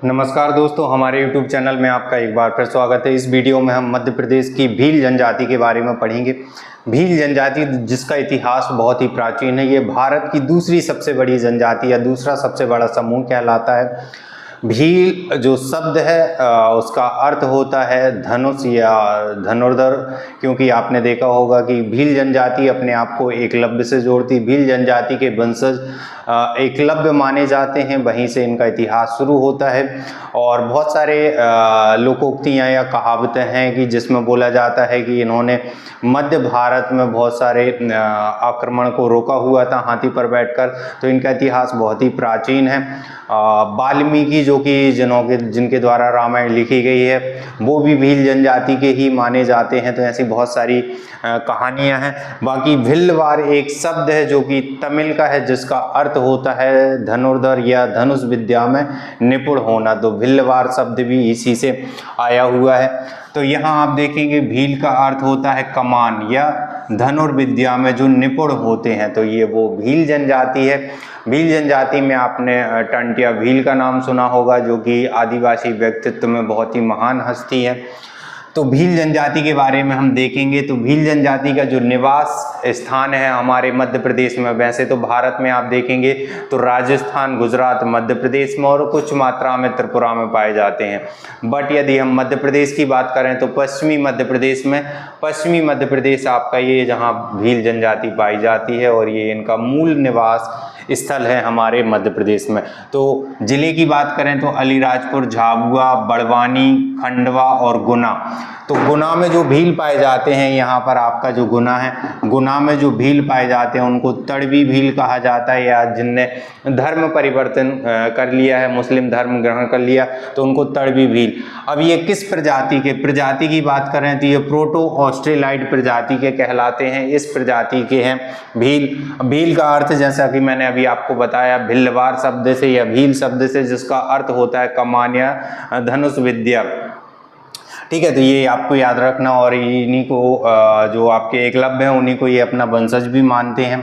नमस्कार दोस्तों, हमारे YouTube चैनल में आपका एक बार फिर स्वागत है। इस वीडियो में हम मध्य प्रदेश की भील जनजाति के बारे में पढ़ेंगे। भील जनजाति जिसका इतिहास बहुत ही प्राचीन है, ये भारत की दूसरी सबसे बड़ी जनजाति या दूसरा सबसे बड़ा समूह कहलाता है। भील जो शब्द है उसका अर्थ होता है धनुष या धनुर्धर, क्योंकि आपने देखा होगा कि भील जनजाति अपने आप को एकलव्य से जोड़ती। भील जनजाति के वंशज एकलव्य माने जाते हैं, वहीं से इनका इतिहास शुरू होता है। और बहुत सारे लोकोक्तियाँ या कहावतें हैं कि जिसमें बोला जाता है कि इन्होंने मध्य भारत में बहुत सारे आक्रमण को रोका हुआ था हाथी पर बैठकर। तो इनका इतिहास बहुत ही प्राचीन है। वाल्मीकि जो कि जिनके द्वारा रामायण लिखी गई है वो भी भील जनजाति के ही माने जाते हैं। तो ऐसी बहुत सारी कहानियां हैं। बाकी भिल्लवार एक शब्द है जो कि तमिल का है, जिसका अर्थ होता है धनुर्धर या धनुष विद्या में निपुण होना। तो भिल्लवार शब्द भी इसी से आया हुआ है। तो यहाँ आप देखेंगे भील का अर्थ होता है कमान या धनुर्विद्या में जो निपुण होते हैं। तो ये वो भील जनजाति है। भील जनजाति में आपने टंटिया भील का नाम सुना होगा, जो कि आदिवासी व्यक्तित्व में बहुत ही महान हस्ती है। तो भील जनजाति के बारे में हम देखेंगे तो भील जनजाति का जो निवास स्थान है हमारे मध्य प्रदेश में, वैसे तो भारत में आप देखेंगे तो राजस्थान, गुजरात, मध्य प्रदेश में और कुछ मात्रा में त्रिपुरा में पाए जाते हैं। बट यदि हम मध्य प्रदेश की बात करें तो पश्चिमी मध्य प्रदेश आपका ये जहाँ भील जनजाति पाई जाती है और ये इनका मूल निवास स्थल है हमारे मध्य प्रदेश में। तो जिले की बात करें तो अलीराजपुर, झाबुआ, बड़वानी, खंडवा और गुना। तो गुना में जो भील पाए जाते हैं, यहाँ पर आपका जो गुना है, गुना में जो भील पाए जाते हैं उनको तड़वी भील कहा जाता है, या जिनने धर्म परिवर्तन कर लिया है, मुस्लिम धर्म ग्रहण कर लिया, तो उनको तड़वी भील। अब ये किस प्रजाति की बात करें तो ये प्रोटो ऑस्ट्रेलाइड प्रजाति के कहलाते हैं। इस प्रजाति के हैं भील। भील का अर्थ जैसा कि मैंने अभी आपको बताया भिल्लवार शब्द से या भील शब्द से, जिसका अर्थ होता है कमान या धनुष विद्या। ठीक है, तो ये आपको याद रखना। और इन्हीं को जो आपके एकलव्य हैं उन्हीं को ये अपना वंशज भी मानते हैं।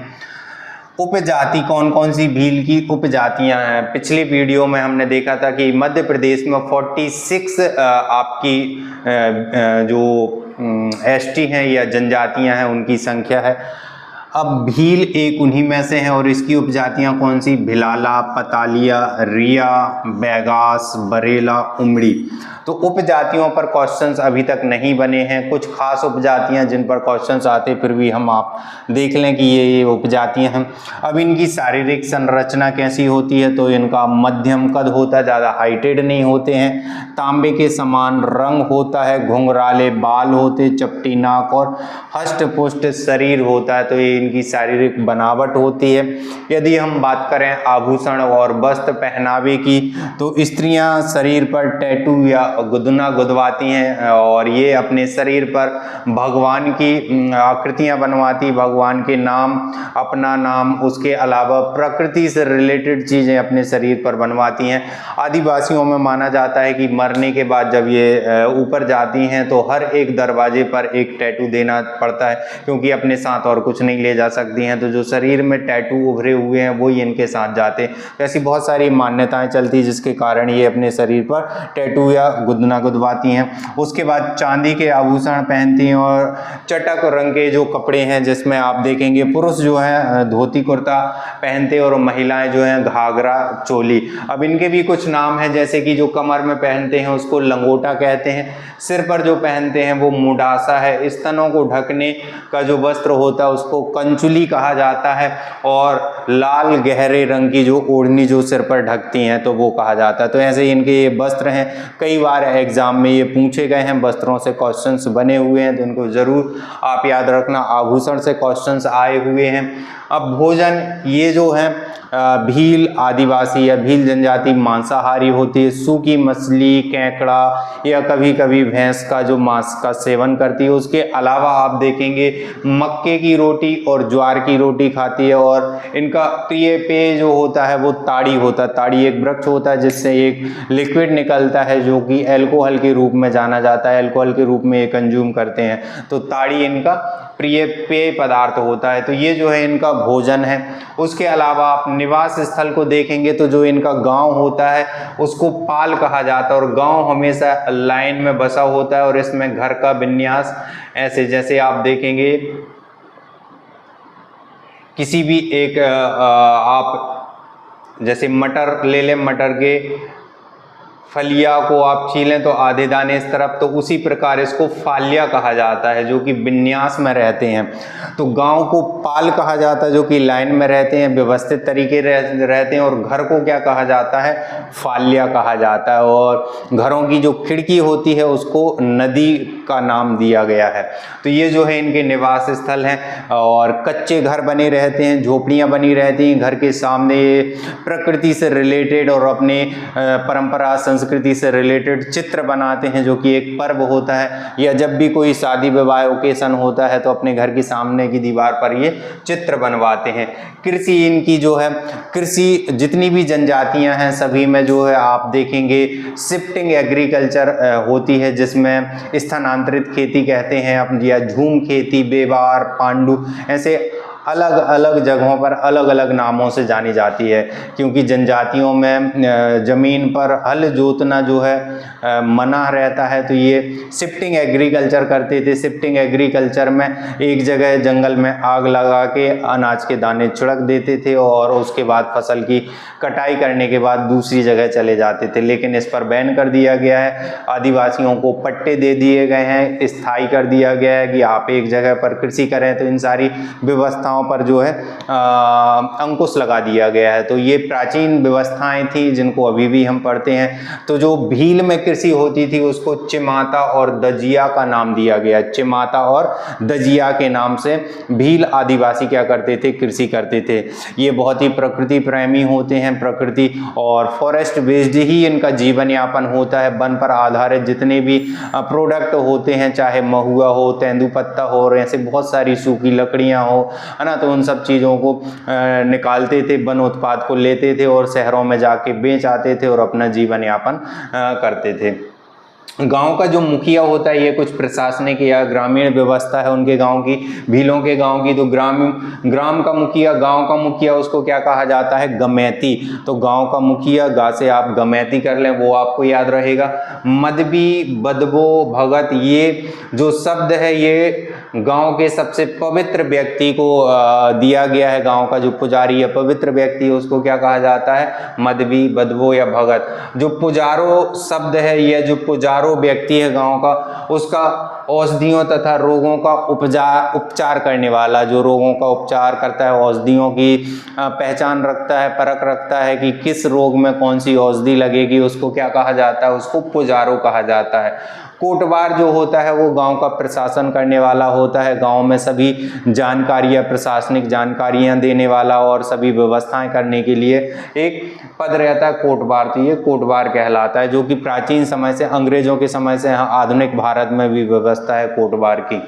उपजाति कौन कौन सी भील की उपजातियां हैं? पिछले वीडियो में हमने देखा था कि मध्य प्रदेश में 46 आपकी जो एसटी हैं या जनजातियां हैं उनकी संख्या है। अब भील एक उन्हीं में से है। और इसकी उपजातियां कौन सी? भिलाला, पतालिया, रिया, बैगास, बरेला, उमड़ी। तो उपजातियों पर क्वेश्चंस अभी तक नहीं बने हैं। कुछ खास उपजातियां जिन पर क्वेश्चंस आते फिर भी हम आप देख लें कि ये उपजातियां हैं। अब इनकी शारीरिक संरचना कैसी होती है? तो इनका मध्यम कद होता है, ज़्यादा हाइटेड नहीं होते हैं। तांबे के समान रंग होता है, घुंघराले बाल होते, चपटी नाक और हष्ट पुष्ट शरीर होता है। तो ये इनकी शारीरिक बनावट होती है। यदि हम बात करें आभूषण और वस्त्र पहनावे की, तो स्त्रियां शरीर पर टैटू या गुदना गुदवाती हैं और ये अपने शरीर पर भगवान की आकृतियां बनवाती, भगवान के नाम, अपना नाम, उसके अलावा प्रकृति से रिलेटेड चीजें अपने शरीर पर बनवाती हैं। आदिवासियों में माना जाता है कि मरने के बाद जब ये ऊपर जाती हैं तो हर एक दरवाजे पर एक टैटू देना पड़ता है, क्योंकि अपने साथ और कुछ नहीं ले जा सकती हैं। तो जो शरीर में टैटू उभरे हुए हैं वो ही इनके साथ जाते हैं। तो ऐसी बहुत सारी मान्यताएं चलती जिसके कारण ये अपने शरीर पर टैटू या गुदना गुदवाती हैं। उसके बाद चांदी के आभूषण पहनती हैं और चटक रंग के जो कपड़े हैं, जिसमें आप देखेंगे पुरुष जो है धोती कुर्ता पहनते और महिलाएं जो हैं घाघरा चोली। अब इनके भी कुछ नाम हैं, जैसे कि जो कमर में पहनते हैं उसको लंगोटा कहते हैं, सिर पर जो पहनते हैं वो मुडासा है, स्तनों को ढकने का जो वस्त्र होता है उसको कंचुली कहा जाता है, और लाल गहरे रंग की जो ओढ़नी जो सिर पर ढकती हैं तो वो कहा जाता है। तो ऐसे इनके ये वस्त्र हैं। कई बार एग्जाम में ये पूछे गए हैं, वस्त्रों से क्वेश्चंस बने हुए हैं, तो उनको जरूर आप याद रखना। आभूषण से क्वेश्चंस आए हुए हैं। अब भोजन, ये जो है भील आदिवासी या भील जनजाति मांसाहारी होती है। सूखी मछली, केकड़ा या कभी कभी भैंस का जो मांस का सेवन करती है। उसके अलावा आप देखेंगे मक्के की रोटी और ज्वार की रोटी खाती है। और इनका प्रिय पेय जो होता है वो ताड़ी होता है। ताड़ी एक वृक्ष होता है जिससे एक लिक्विड निकलता है जो कि अल्कोहल के रूप में जाना जाता है। अल्कोहल के रूप में ये कंज्यूम करते हैं। तो ताड़ी इनका प्रिय पेय पदार्थ होता है। तो ये जो है इनका भोजन है। उसके अलावा आप निवास स्थल को देखेंगे तो जो इनका गांव होता है उसको पाल कहा जाता है, और गांव हमेशा लाइन में बसा होता है और इसमें घर का विन्यास ऐसे, जैसे आप देखेंगे किसी भी एक आप जैसे मटर ले लें, मटर के फलिया को आप छीलें तो आधे दाने इस तरफ, तो उसी प्रकार इसको फालिया कहा जाता है जो कि विन्यास में रहते हैं। तो गांव को पाल कहा जाता है जो कि लाइन में रहते हैं, व्यवस्थित तरीके रहते हैं, और घर को क्या कहा जाता है, फालिया कहा जाता है। और घरों की जो खिड़की होती है उसको नदी का नाम दिया गया है। तो ये जो है इनके निवास स्थल हैं, और कच्चे घर बने रहते हैं, झोपड़ियाँ बनी रहती हैं घर के सामने। प्रकृति से रिलेटेड और अपने परंपरा संस्कृति से रिलेटेड चित्र बनाते हैं जो कि एक पर्व होता है, या जब भी कोई शादी विवाह ओकेशन होता है तो अपने घर के सामने की दीवार पर ये चित्र बनवाते हैं। कृषि इनकी जो है, कृषि जितनी भी जनजातियां हैं सभी में जो है आप देखेंगे शिफ्टिंग एग्रीकल्चर होती है, जिसमें स्थानांतरित खेती कहते हैं अब, या झूम खेती, बेवार, पांडु, ऐसे अलग अलग जगहों पर अलग अलग नामों से जानी जाती है। क्योंकि जनजातियों में ज़मीन पर हल जोतना जो है मना रहता है, तो ये शिफ्टिंग एग्रीकल्चर करते थे। शिफ्टिंग एग्रीकल्चर में एक जगह जंगल में आग लगा के अनाज के दाने छिड़क देते थे, और उसके बाद फसल की कटाई करने के बाद दूसरी जगह चले जाते थे। लेकिन इस पर बैन कर दिया गया है। आदिवासियों को पट्टे दे दिए गए हैं, स्थायी कर दिया गया है कि आप एक जगह पर कृषि करें, तो इन सारी व्यवस्थाओं पर जो है अंकुश लगा दिया गया है। तो ये प्राचीन व्यवस्थाएं थी जिनको अभी भी हम पढ़ते हैं। तो जो भील में कृषि होती थी उसको चिमाता और दजिया का नाम दिया गया। चिमाता और दजिया के नाम से भील आदिवासी क्या करते थे, कृषि करते थे। ये बहुत ही प्रकृति प्रेमी होते हैं, प्रकृति और फॉरेस्ट बेस्ड ही इनका जीवन यापन होता है। वन पर आधारित जितने भी प्रोडक्ट होते हैं, चाहे महुआ हो, तेंदुपत्ता हो, और ऐसे बहुत सारी सूखी लकड़ियां हो, है ना, तो उन सब चीज़ों को निकालते थे, वन उत्पाद को लेते थे और शहरों में जाके बेच आते थे और अपना जीवन यापन करते थे। गांव का जो मुखिया होता है, ये कुछ प्रशासनिक या ग्रामीण व्यवस्था है उनके गांव की, भीलों के गांव की। तो ग्राम का मुखिया, गांव का मुखिया, उसको क्या कहा जाता है, गमैती। तो गांव का मुखिया, गा से आप गमैती कर लें, वो आपको याद रहेगा। मदबी, बदबो, भगत, ये जो शब्द है ये गांव के सबसे पवित्र व्यक्ति को दिया गया है। गांव का जो पुजारी या पवित्र व्यक्ति है उसको क्या कहा जाता है, मदबी, बदबो या भगत। जो पुजारो शब्द है, यह जो पुजारो व्यक्ति है गांव का, उसका औषधियों तथा रोगों का उपचार करने वाला, जो रोगों का उपचार करता है, औषधियों की पहचान रखता है, परख रखता है कि किस रोग में कौन सी औषधि लगेगी, उसको क्या कहा जाता है, उसको पुजारो कहा जाता है। कोटवार जो होता है वो गांव का प्रशासन करने वाला होता है। गांव में सभी जानकारियां, प्रशासनिक जानकारियां देने वाला और सभी व्यवस्थाएं करने के लिए एक पद रहता है कोटवार। तो ये कोटवार कहलाता है, जो कि प्राचीन समय से, अंग्रेजों के समय से आधुनिक भारत में भी व्यवस्था है कोटवार की।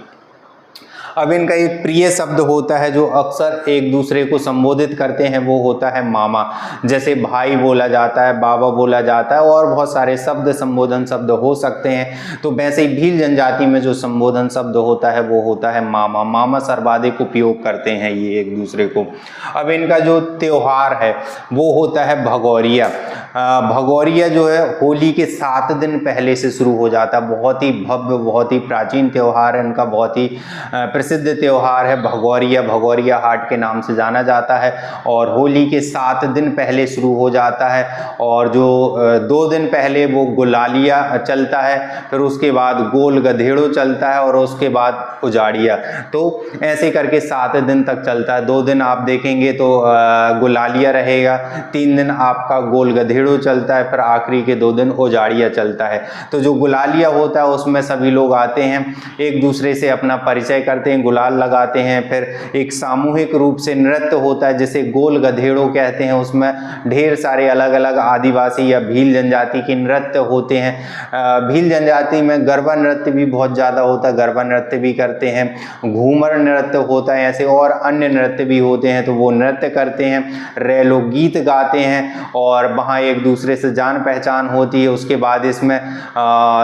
अब इनका एक प्रिय शब्द होता है जो अक्सर एक दूसरे को संबोधित करते हैं, वो होता है मामा। जैसे भाई बोला जाता है, बाबा बोला जाता है, और बहुत सारे शब्द, संबोधन शब्द हो सकते हैं। तो वैसे ही भील जनजाति में जो संबोधन शब्द होता है वो होता है मामा। मामा सर्वाधिक उपयोग करते हैं ये एक दूसरे को। अब इनका जो त्योहार है वो होता है भगौरिया। भगौरिया जो है होली के 7 दिन पहले से शुरू हो जाता है। बहुत ही भव्य, बहुत ही प्राचीन त्योहार है इनका, बहुत ही प्रसिद्ध त्योहार है भगौरिया। भगौरिया हाट के नाम से जाना जाता है, और होली के 7 दिन पहले शुरू हो जाता है। और जो 2 दिन पहले वो गुलालिया चलता है, फिर उसके बाद गोल गधेड़ो चलता है, और उसके बाद उजाड़िया। तो ऐसे करके 7 दिन तक चलता है। 2 दिन आप देखेंगे तो गुलालिया रहेगा, 3 दिन आपका गोल गधेड़ो चलता है, फिर आखिरी के 2 दिन उजाड़िया चलता है। तो जो गुलालिया होता है उसमें सभी लोग आते हैं, एक दूसरे से अपना परिचय करते हैं, गुलाल लगाते हैं। फिर एक सामूहिक रूप से नृत्य होता है जिसे गोल गधेड़ो कहते हैं। उसमें ढेर सारे अलग अलग आदिवासी या भील जनजाति के नृत्य होते हैं। भील जनजाति में गरबा नृत्य भी बहुत ज़्यादा होता है, गरबा नृत्य भी करते करते हैं, घूमर नृत्य होता है, ऐसे और अन्य नृत्य भी होते हैं तो वो नृत्य करते हैं, रे लोग गीत गाते हैं और वहाँ एक दूसरे से जान पहचान होती है। उसके बाद इसमें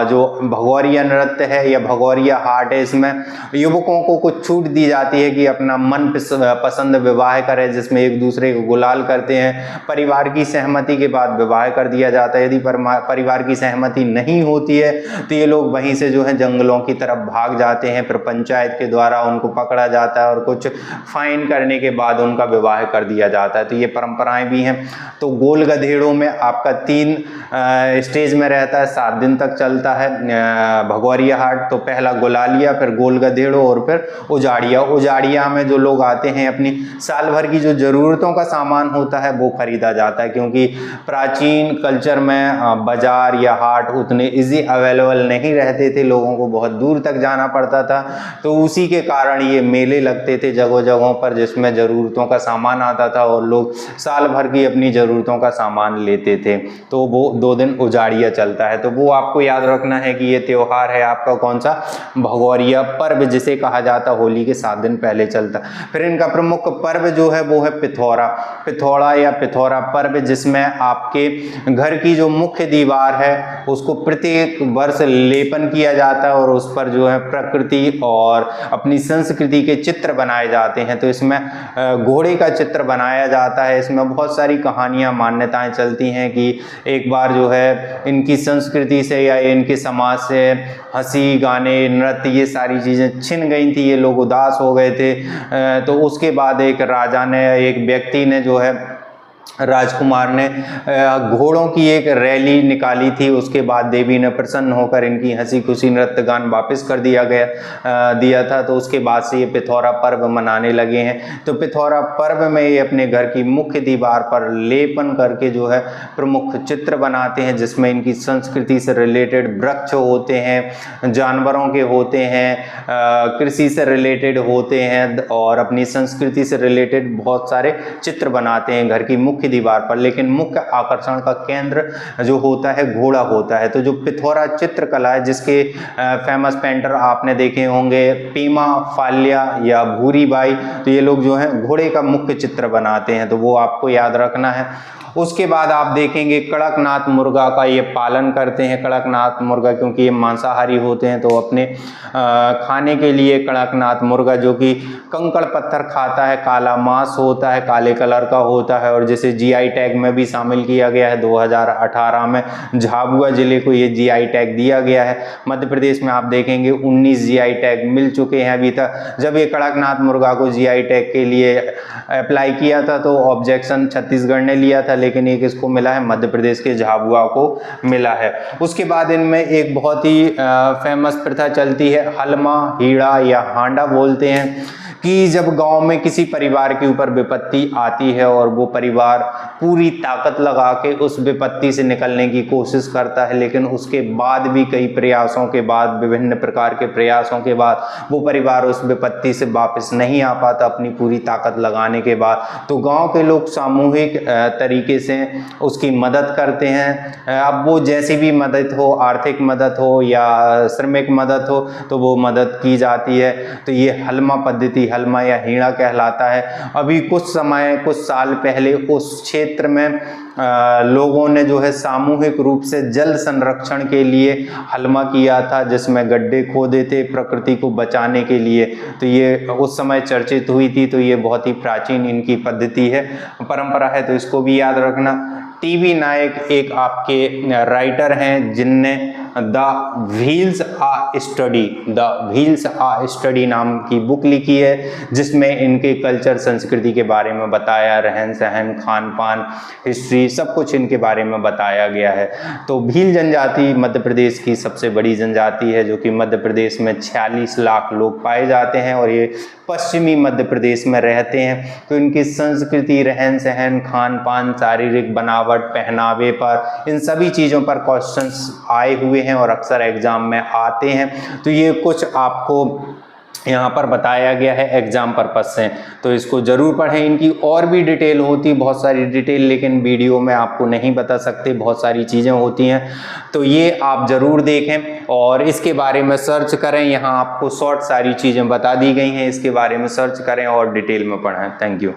जो भगौरिया नृत्य है या भगौरिया हाट है, इसमें युवकों को कुछ छूट दी जाती है कि अपना मन पसंद विवाह करें, जिसमें एक दूसरे को गुलाल करते हैं। परिवार की सहमति के बाद विवाह कर दिया जाता है। यदि परिवार की सहमति नहीं होती है तो ये लोग वहीं से जो है जंगलों की तरफ भाग जाते हैं, फिर पंचायत के द्वारा उनको पकड़ा जाता है और कुछ फाइन करने के बाद उनका विवाह कर दिया जाता है। तो ये परंपराएं भी हैं। तो गोल गधेड़ों में आपका 3 स्टेज में रहता है, 7 दिन तक चलता है भगौरिया हाट। तो पहला गुलालिया, फिर गोल गधेड़ों और फिर उजाड़िया। उजाड़िया में जो लोग आते हैं अपनी साल भर की जो ज़रूरतों का सामान होता है वो खरीदा जाता है, क्योंकि प्राचीन कल्चर में बाजार या हाट उतने इजी अवेलेबल नहीं रहते थे, लोगों को बहुत दूर तक जाना पड़ता था। तो उसी के कारण ये मेले लगते थे जगह जगहों पर, जिसमें ज़रूरतों का सामान आता था और लोग साल भर की अपनी ज़रूरतों का सामान लेते थे। तो वो 2 दिन उजाड़िया चलता है। तो वो आपको याद रखना है कि ये त्यौहार है आपका कौन सा, भगौरिया पर्व जिसे कहा जाता, होली के 7 दिन पहले चलता। फिर इनका प्रमुख पर्व जो है वो है पिथौरा। पिथौरा या पिथौरा पर्व, जिसमें आपके घर की जो मुख्य दीवार है उसको प्रत्येक वर्ष लेपन किया जाता है और उस पर जो है प्रकृति और अपनी संस्कृति के चित्र बनाए जाते हैं। तो इसमें घोड़े का चित्र बनाया जाता है। इसमें बहुत सारी कहानियां, मान्यताएं चलती हैं कि एक बार जो है इनकी संस्कृति से या इनके समाज से हंसी, गाने, नृत्य, ये सारी चीज़ें छिन गई थी, ये लोग उदास हो गए थे। तो उसके बाद एक राजा ने, एक व्यक्ति ने जो है, राजकुमार ने घोड़ों की एक रैली निकाली थी। उसके बाद देवी ने प्रसन्न होकर इनकी हंसी खुशी नृत्य गान वापस कर दिया था। तो उसके बाद से ये पिथौरा पर्व मनाने लगे हैं। तो पिथौरा पर्व में ये अपने घर की मुख्य दीवार पर लेपन करके जो है प्रमुख चित्र बनाते हैं, जिसमें इनकी संस्कृति से रिलेटेड वृक्ष होते हैं, जानवरों के होते हैं, कृषि से रिलेटेड होते हैं और अपनी संस्कृति से रिलेटेड बहुत सारे चित्र बनाते हैं घर की मुख्य दीवार पर। लेकिन मुख्य आकर्षण का केंद्र जो होता है घोड़ा होता है। तो जो पिथौरा चित्रकला है, जिसके फेमस पेंटर आपने देखे होंगे पीमा फाल्या या भूरी बाई, तो ये लोग जो हैं घोड़े का मुख्य चित्र बनाते हैं। तो वो आपको याद रखना है। उसके बाद आप देखेंगे कड़कनाथ मुर्गा का ये पालन करते हैं। कड़कनाथ मुर्गा, क्योंकि ये मांसाहारी होते हैं, तो अपने खाने के लिए कड़कनाथ मुर्गा, जो कि कंकड़ पत्थर खाता है, काला मांस होता है, काले कलर का होता है और जिसे जीआई टैग में भी शामिल किया गया है। 2018 में झाबुआ जिले को ये जीआई टैग दिया गया है। मध्य प्रदेश में आप देखेंगे 19 जीआई टैग मिल चुके हैं अभी तक। जब ये कड़कनाथ मुर्गा को जीआई टैग के लिए अप्लाई किया था तो ऑब्जेक्शन छत्तीसगढ़ ने लिया था, लेकिन एक इसको मिला है, मध्य प्रदेश के झाबुआ को मिला है। उसके बाद इनमें एक बहुत ही फेमस प्रथा चलती है, हलमा, हीड़ा या हांडा बोलते हैं, कि जब गांव में किसी परिवार के ऊपर विपत्ति आती है और वो परिवार पूरी ताकत लगा के उस विपत्ति से निकलने की कोशिश करता है, लेकिन उसके बाद भी कई प्रयासों के बाद, विभिन्न प्रकार के प्रयासों के बाद वो परिवार उस विपत्ति से वापस नहीं आ पाता अपनी पूरी ताकत लगाने के बाद, तो गांव के लोग सामूहिक तरीके से उसकी मदद करते हैं। अब वो जैसी भी मदद हो, आर्थिक मदद हो या श्रमिक मदद हो, तो वो मदद की जाती है। तो ये हलमा पद्धति, हलमा या हीड़ा कहलाता है। अभी कुछ साल पहले उस क्षेत्र में लोगों ने जो है सामूहिक रूप से जल संरक्षण के लिए हलमा किया था, जिसमें गड्ढे खोदे थे प्रकृति को बचाने के लिए। तो ये उस समय चर्चित हुई थी। तो ये बहुत ही प्राचीन इनकी पद्धति है, परंपरा है, तो इसको भी याद रखना। टीवी नायक एक आपके राइटर हैं जिनने द व्हील्स आ स्टडी नाम की बुक लिखी है, जिसमें इनके कल्चर, संस्कृति के बारे में बताया, रहन सहन, खान पान, हिस्ट्री, सब कुछ इनके बारे में बताया गया है। तो भील जनजाति मध्य प्रदेश की सबसे बड़ी जनजाति है, जो कि मध्य प्रदेश में 46 लाख लोग पाए जाते हैं और ये पश्चिमी मध्य प्रदेश में रहते हैं। तो इनकी संस्कृति, रहन सहन, खान पान, शारीरिक बनावट, पहनावे पर, इन सभी चीज़ों पर क्वेश्चंस आए हुए हैं और अक्सर एग्जाम में आते हैं। तो ये कुछ आपको यहाँ पर बताया गया है एग्जाम पर्पज से, तो इसको जरूर पढ़ें। इनकी और भी डिटेल होती, बहुत सारी डिटेल, लेकिन वीडियो में आपको नहीं बता सकते, बहुत सारी चीज़ें होती हैं, तो ये आप ज़रूर देखें और इसके बारे में सर्च करें। यहाँ आपको शॉर्ट सारी चीज़ें बता दी गई हैं, इसके बारे में सर्च करें और डिटेल में पढ़ें। Thank you.